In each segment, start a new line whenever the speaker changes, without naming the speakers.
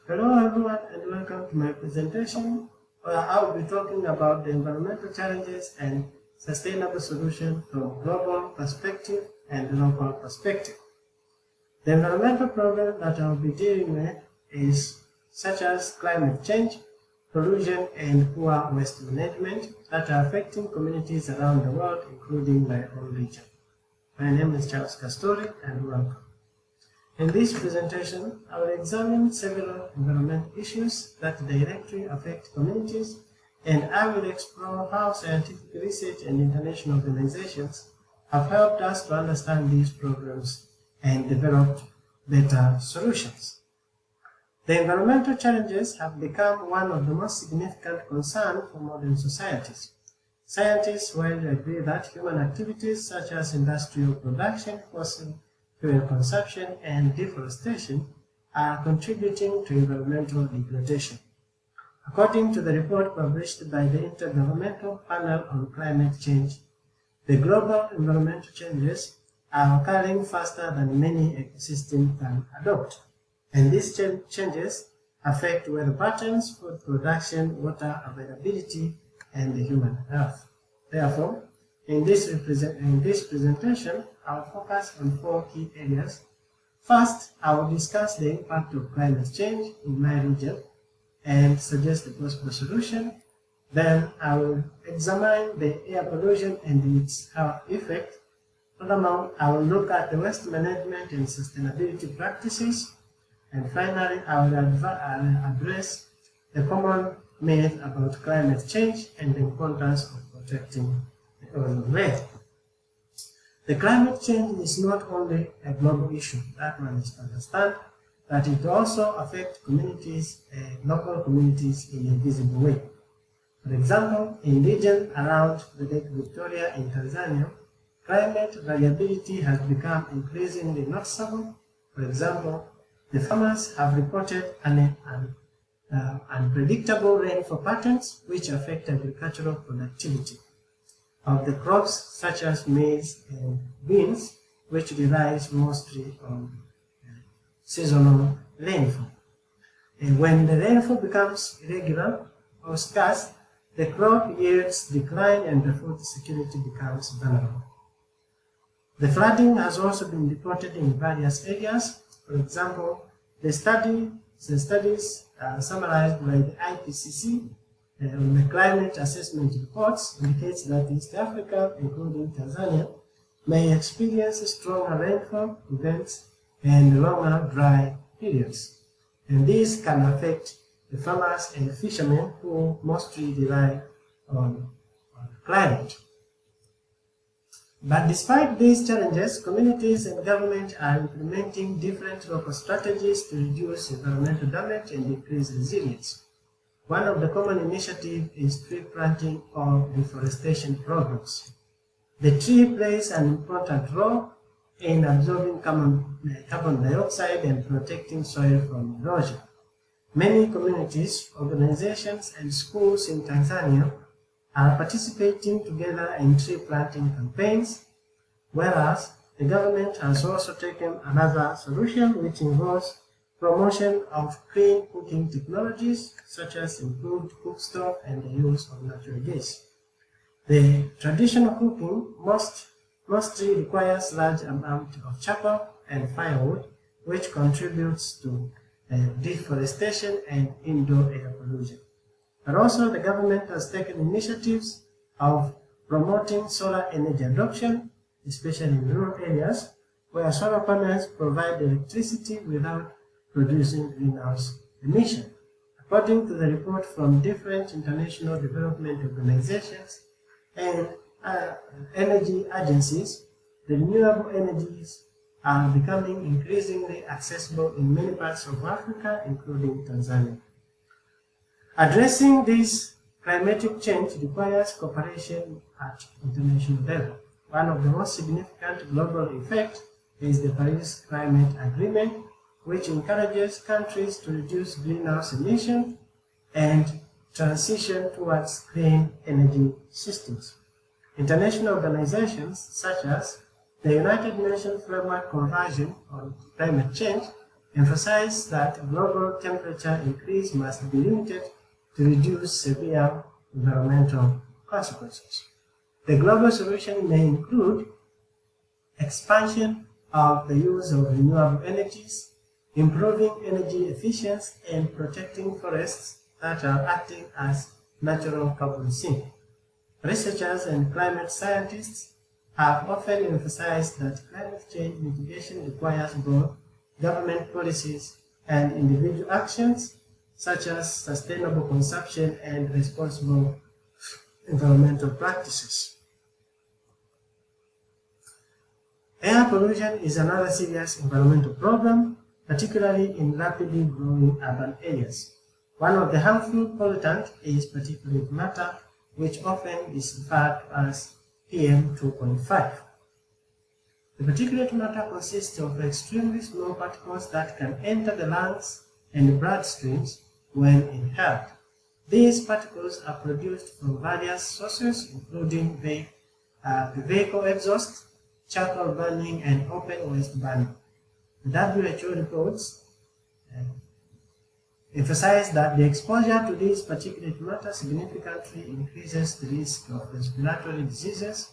Hello everyone and welcome to my presentation where I will be talking about the environmental challenges and sustainable solutions from global perspective and local perspective. The environmental problem that I will be dealing with is such as climate change, pollution and poor waste management that are affecting communities around the world including my own region. My name is Charles Castori and welcome. In this presentation, I will examine several environmental issues that directly affect communities, and I will explore how scientific research and international organizations have helped us to understand these problems and develop better solutions. The environmental challenges have become one of the most significant concerns for modern societies. Scientists widely agree that human activities such as industrial production, fossil fuel consumption, and deforestation are contributing to environmental degradation. According to the report published by the Intergovernmental Panel on Climate Change, the global environmental changes are occurring faster than many ecosystems can adopt, and these changes affect weather patterns, food production, water availability, and human health. Therefore, in this presentation, I'll focus on four key areas. First, I will discuss the impact of climate change in my region and suggest a possible solution. Then I will examine the air pollution and its health effect. Furthermore, I will look at the waste management and sustainability practices. And finally, I will address the common myth about climate change and the importance of protecting the ozone layer. The climate change is not only a global issue, that one is to understand, but it also affects communities, local communities in a visible way. For example, in regions around the Lake Victoria in Tanzania, climate variability has become increasingly noticeable. For example, the farmers have reported unpredictable rainfall patterns which affect agricultural productivity of the crops such as maize and beans, which relies mostly on seasonal rainfall. And when the rainfall becomes irregular or scarce, the crop yields decline and the food security becomes vulnerable. The flooding has also been reported in various areas. For example, the studies summarized by the IPCC on the climate assessment reports indicates that East Africa, including Tanzania, may experience stronger rainfall events and longer dry periods. And these can affect the farmers and fishermen who mostly rely on climate. But despite these challenges, communities and government are implementing different local strategies to reduce environmental damage and increase resilience. One of the common initiatives is tree planting or deforestation programs. The tree plays an important role in absorbing carbon dioxide and protecting soil from erosion. Many communities, organizations, and schools in Tanzania are participating together in tree planting campaigns, whereas the government has also taken another solution which involves promotion of clean cooking technologies such as improved cookstove and the use of natural gas. The traditional cooking mostly requires large amount of charcoal and firewood, which contributes to deforestation and indoor air pollution. But also the government has taken initiatives of promoting solar energy adoption, especially in rural areas, where solar panels provide electricity without producing greenhouse emission. According to the report from different international development organizations and energy agencies, the renewable energies are becoming increasingly accessible in many parts of Africa, including Tanzania. Addressing this climatic change requires cooperation at international level. One of the most significant global effects is the Paris Climate Agreement, which encourages countries to reduce greenhouse emissions and transition towards clean energy systems. International organizations such as the United Nations Framework Convention on Climate Change emphasized that global temperature increase must be limited to reduce severe environmental consequences. The global solution may include expansion of the use of renewable energies, improving energy efficiency, and protecting forests that are acting as natural carbon sink. Researchers and climate scientists have often emphasized that climate change mitigation requires both government policies and individual actions, such as sustainable consumption and responsible environmental practices. Air pollution is another serious environmental problem, particularly in rapidly growing urban areas. One of the harmful pollutants is particulate matter, which often is referred to as PM2.5. The particulate matter consists of extremely small particles that can enter the lungs and bloodstreams when inhaled. These particles are produced from various sources, including the vehicle exhaust, charcoal burning, and open waste burning. The WHO reports emphasize that the exposure to these particulate matter significantly increases the risk of respiratory diseases,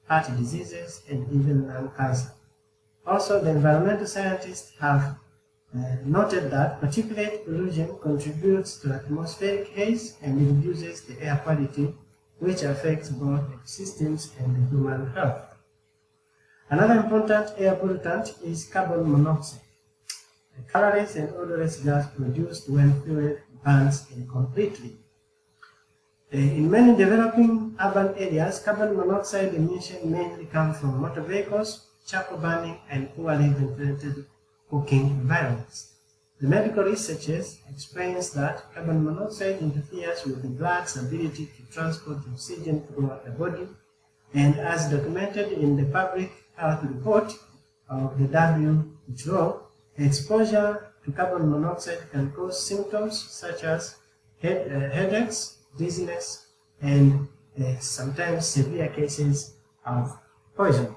heart diseases, and even lung cancer. Also, the environmental scientists have noted that particulate pollution contributes to atmospheric haze and reduces the air quality, which affects both ecosystems and human health. Another important air pollutant is carbon monoxide, a colorless and odorless gas produced when fuel burns incompletely. In many developing urban areas, carbon monoxide emissions mainly come from motor vehicles, charcoal burning, and poorly ventilated cooking environments. The medical researchers explains that carbon monoxide interferes with the blood's ability to transport oxygen throughout the body, and as documented in the Public Health Report of the WHO, exposure to carbon monoxide can cause symptoms such as headaches, dizziness, and sometimes severe cases of poisoning.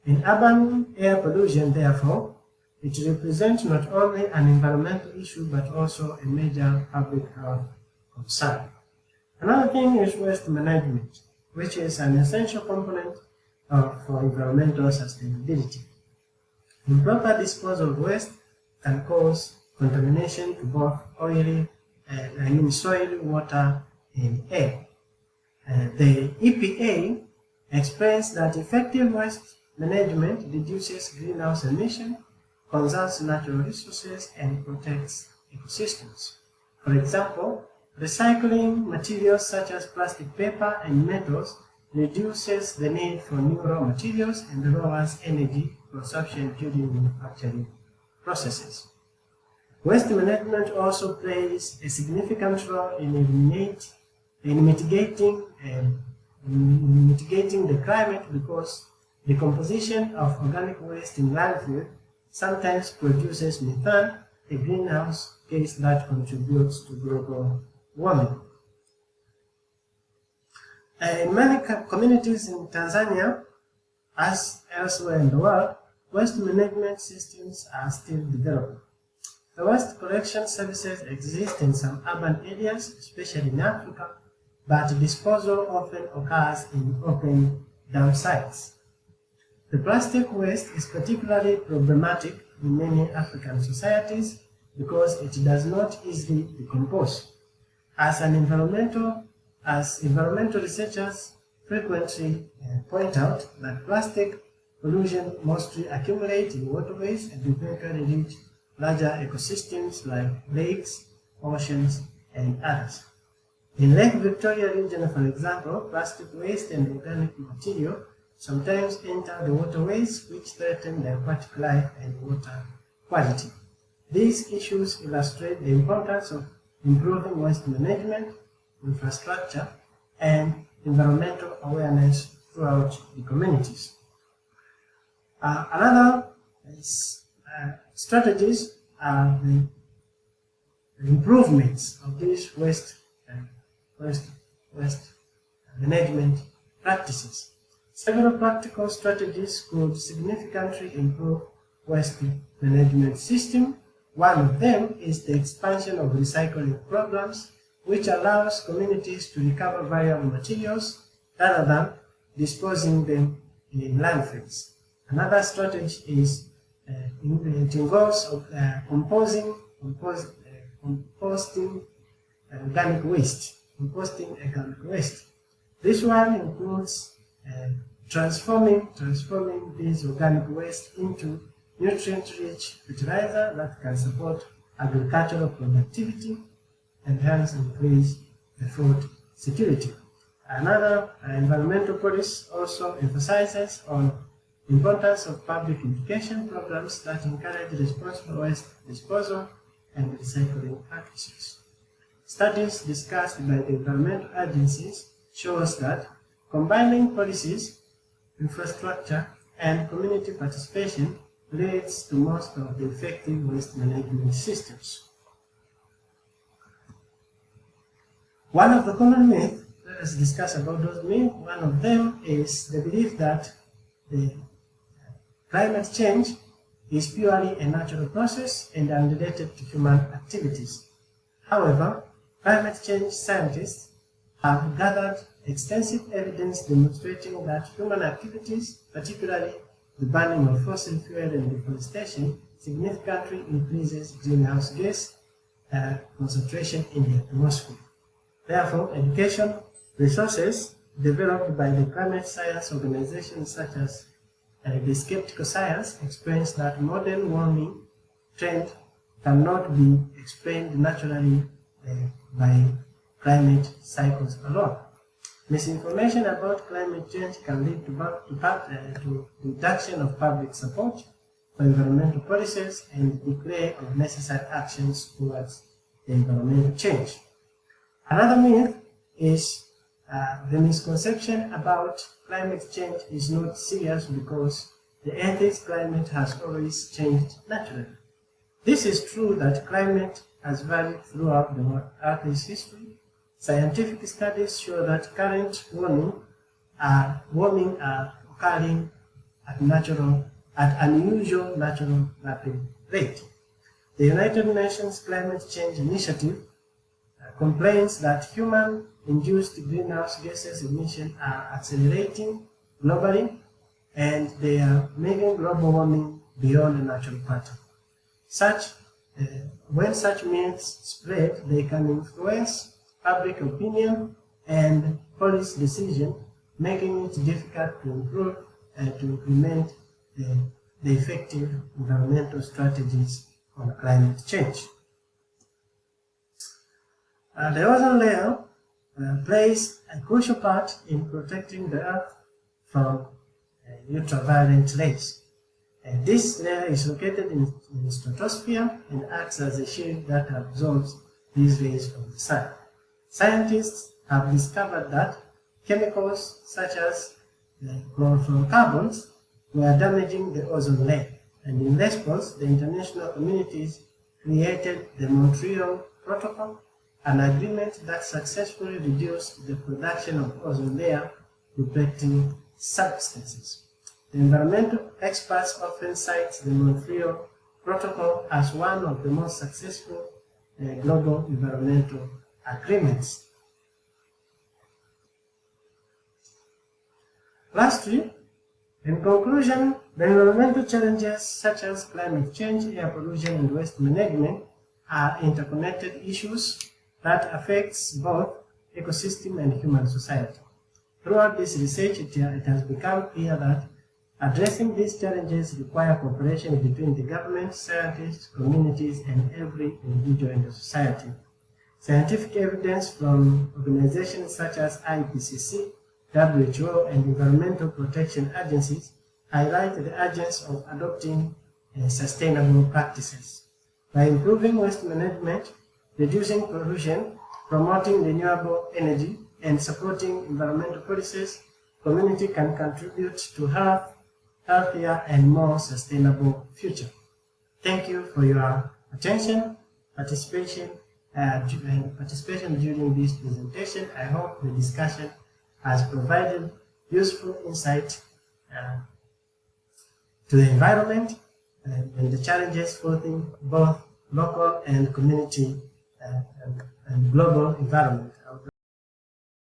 In urban air pollution, therefore, it represents not only an environmental issue but also a major public health concern. Another thing is waste management, which is an essential component for environmental sustainability. Improper disposal of waste can cause contamination to both soil, water, and air. The EPA explains that effective waste management reduces greenhouse emissions, conserves natural resources, and protects ecosystems. For example, recycling materials such as plastic, paper, and metals reduces the need for new raw materials and lowers energy consumption during manufacturing processes. Waste management also plays a significant role in mitigating the climate because the composition of organic waste in landfill sometimes produces methane, a greenhouse gas that contributes to global warming. In many communities in Tanzania, as elsewhere in the world, waste management systems are still developing. The waste collection services exist in some urban areas, especially in Africa, but disposal often occurs in open dump sites. The plastic waste is particularly problematic in many African societies because it does not easily decompose. As environmental researchers frequently point out that plastic pollution mostly accumulates in waterways and eventually reach larger ecosystems like lakes, oceans, and others. In Lake Victoria region, for example, plastic waste and organic material sometimes enter the waterways, which threaten the aquatic life and water quality. These issues illustrate the importance of improving waste management, infrastructure, and environmental awareness throughout the communities. Another strategies are the improvements of these waste management practices. Several practical strategies could significantly improve waste management system. One of them is the expansion of recycling programs, which allows communities to recover valuable materials rather than disposing them in landfills. Another strategy is it involves composting organic waste. This one includes transforming this organic waste into nutrient-rich fertilizer that can support agricultural productivity and hence increase the food security. Another environmental policy also emphasizes on the importance of public education programs that encourage responsible waste disposal and recycling practices. Studies discussed by the environmental agencies shows that combining policies, infrastructure, and community participation leads to most of the effective waste management systems. One of the common myths, let us discuss about those myths. One of them is the belief that the climate change is purely a natural process and unrelated to human activities. However, climate change scientists have gathered extensive evidence demonstrating that human activities, particularly the burning of fossil fuel and deforestation, significantly increases greenhouse gas concentration in the atmosphere. Therefore, education resources developed by the climate science organizations such as the Skeptical Science explains that modern warming trend cannot be explained naturally by climate cycles alone. Misinformation about climate change can lead to reduction of public support for environmental policies and declare of necessary actions towards the environmental change. Another myth is the misconception about climate change is not serious because the Earth's climate has always changed naturally. This is true that climate has varied throughout the Earth's history. Scientific studies show that current warming are occurring at unusual natural rapid rate. The United Nations Climate Change Initiative complains that human-induced greenhouse gases emissions are accelerating globally and they are making global warming beyond the natural pattern. When such myths spread, they can influence public opinion and policy decision, making it difficult to improve and to implement the effective environmental strategies on climate change. The ozone layer plays a crucial part in protecting the Earth from ultraviolet rays. This layer is located in the stratosphere and acts as a shield that absorbs these rays from the sun. Scientists have discovered that chemicals such as chlorofluorocarbons were damaging the ozone layer, and in response, the international communities created the Montreal Protocol, an agreement that successfully reduced the production of ozone layer depleting substances. The environmental experts often cite the Montreal Protocol as one of the most successful global environmental agreements. Lastly, in conclusion, the environmental challenges such as climate change, air pollution, and waste management are interconnected issues that affects both ecosystem and human society. Throughout this research, it has become clear that addressing these challenges require cooperation between the government, scientists, communities, and every individual in the society. Scientific evidence from organizations such as IPCC, WHO, and environmental protection agencies highlight the urgency of adopting sustainable practices. By improving waste management, reducing pollution, promoting renewable energy, and supporting environmental policies, community can contribute to healthier and more sustainable future. Thank you for your attention, participation during this presentation. I hope the discussion has provided useful insight to the environment and the challenges facing both local and community and global environment.